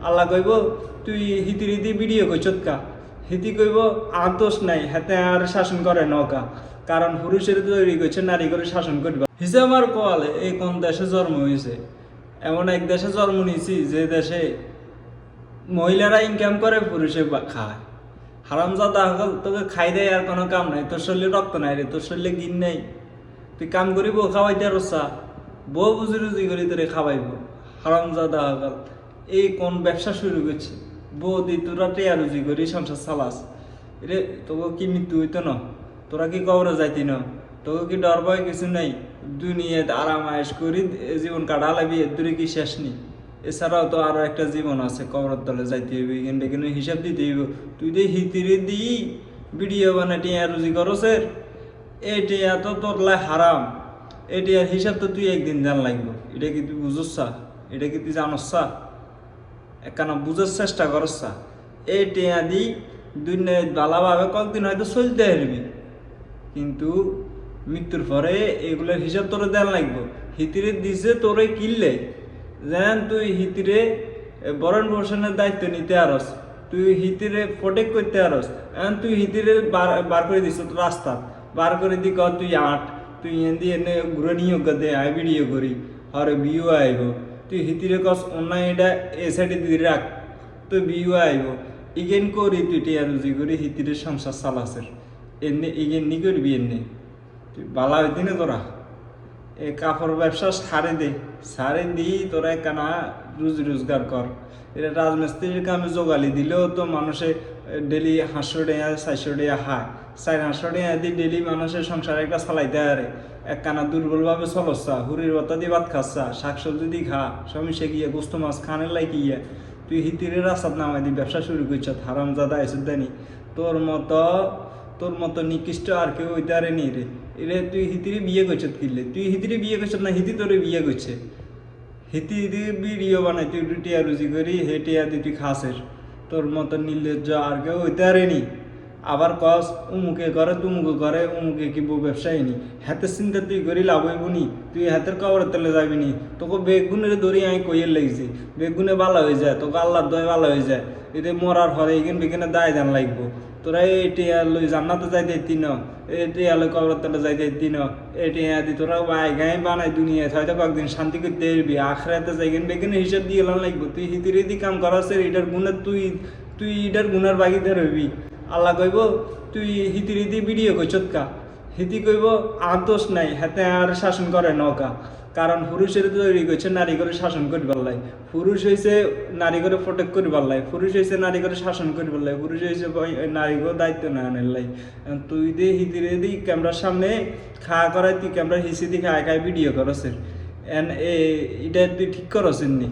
আল্লাহ কইব তুই হিতি রীতি ভিডিও কইছত কা, হিতি কইব আর দোষ নাই, হাতে আর শাসন করে নৌকা, কারণ পুরুষের তৈরি করছে নারী করে শাসন করবে। হিসাব আর কলে এই কোন দেশে জন্ম হয়েছে? এমন এক দেশে জন্ম নিয়েছি যে দেশে মহিলারা ইনকাম করে, পুরুষে খায়। হারামজাদা হল তোকে খাই দেয় আর কোনো কাম নাই, তোর শরীরে রক্ত নাই রে, তোর শরীরে গিন নাই, তুই কাম করিব খাওয়াইতে রসা, বউ বুঝি রুজি করি তোরে খাওয়াইব। হারামজাদা হল এই কোন ব্যবসা শুরু করছে? বউ দি তোরা টেয়া রুজি করি সংসার চালাস, রে তোকে কি মৃত্যু হইতো না? তোরা কি কবরে যাইতি না? তোকে কি ডর ভয় কিছু নাই? দুনিয়াত আরাম আয়েশ করি জীবন কাটা লাগবি, এর দূরে কি শেষ নেই? এছাড়াও তো আরো একটা জীবন আছে, কবরের তলে যাইতে হইবে, কিন্তু হিসাব দিতে হইব। তুই তো হিতিরে দি ভিডিও বানাই টিয়া রুজি করছের, এই টিয়া তো তোর লাই হারাম, এই টিয়ার হিসাব তো তুই একদিন জান লাগবো। এটা কি তুই বুঝছা? এটা কি তুই জানসা? একখানা বুঝার চেষ্টা করছা। এই টিয়া দি দুনিয়ায় ভালোভাবে কয়েকদিন হয়তো চলতে হারবি, কিন্তু মৃত্যুর পরে এগুলোর হিসাব তোরে দেন লাগবো। হিতিরে দিছে তোরে কিনলে যেন তুই হিতিরে বরণ পোষণের দায়িত্ব নিতে আরস, তুই হিতিরে প্রোটেক্ট করতে আরস। এখন তুই হিতিরে বার করে দিস রাস্তা, বার করে দি কর তুই আট, তুই এনে এনে ঘুরে নিয়ে দে আই ভিডিও করি হরে বিউ আইব। তুই হিতিরে কস অন্য এটা এ সাইডে দিয়ে রাখ, তুই বিউ আইব। ইগেন করি তুই টিয়া রুজি করি হিতিরে সংসার চালাসের, এনে ইগেন নি করবি, এনে তুই বালা হইতি না তোরা। এ কাপড় ব্যবসা সারে দিই তোরা একখানা রুজি রোজগার কর। এটা রাজমিস্ত্রির কামে জোগালি দিলেও তো মানুষে ডেলি 500 টাকা 400 টাকা হায়, 400 টাকা দিয়ে ডেলি মানুষের সংসার একটা চালাইতে আরে। একখানা দুর্বলভাবে চলসা, হুড়ির বাতা দিয়ে ভাত খাচ্ছা, শাকসবজি দিয়ে খা, সমস্যা গিয়ে গোস্ত মাছ খানের লাই গিয়ে তুই হিতিরে রাস্তাত নামাই দিয়ে ব্যবসা শুরু করছ। হারামজাদা এসে দেনি তোর মতো নিকৃষ্ট আর কেউ হইতে আরে নি রে। এরে তুই হিতিরে বিয়ে করছ কিনলে, তুই হিতিরে বিয়ে করছ না হিতি তোরে বিয়ে করছে? হিতি ভিডিও বানাই তুই টিয়া রুজি করি, হে টিয়া দিয়ে তুই খাসের, তোর মতো নির্লজ্জ আর কেউ হইতে আরে নি। আবার কস উমুকে করে তুমুকে করে, উমুকে কি বউ ব্যবসায়ী নি, হাতের চিন্তা তুই করি লাভ হইব নি? তুই হাতের কবরের তলে যাবি নি? তোকে বেগুনের দড়ি আমি কইয়ের লাগছি, বেগুনে ভালো হয়ে যায়, তোকে আল্লাহর দয় ভালো হয়ে যায়। এতে মরার হরে এখান বেগুনে দায় জান লাগবো। তোরা এই টিয়া লই জান্নাতে যাইতে তিন, এই টিয়া লই কবরের তলে যাইতে তিন, এই টিয়া দি তোরা গায়ে বানাই দুনিয়ায় হয়তো কয়েকদিন শান্তি করতে এরবি, আখড়াতে যাইগেন বেগুনে হিসাব দিয়ে এলাম লাগবো। তুই হিতির দি কাম করাছে, এটার গুণের তুই এটার গুণের বাগিদার হইবি। আল্লাহ কইব তুই হিতি রীতি ভিডিও কইছত কা, হিতি কইব আর দোষ নাই, হাতে আর শাসন করে নৌকা, কারণ পুরুষের তৈরি করছে নারী করে শাসন করিবার লাই। পুরুষ হয়েছে নারী করে প্রোটেক্ট করিবার লাই, পুরুষ হয়েছে নারী করে শাসন করিবার লাই, পুরুষ হয়েছে নারী করে দায়িত্ব নেওয়ার লাই। তুই দে হিতিরে দি ক্যামেরার সামনে খাওয়া করাই, তুই ক্যামেরা হিসি দি খায় ভিডিও করছেন, এটা তুই ঠিক করছেন নি?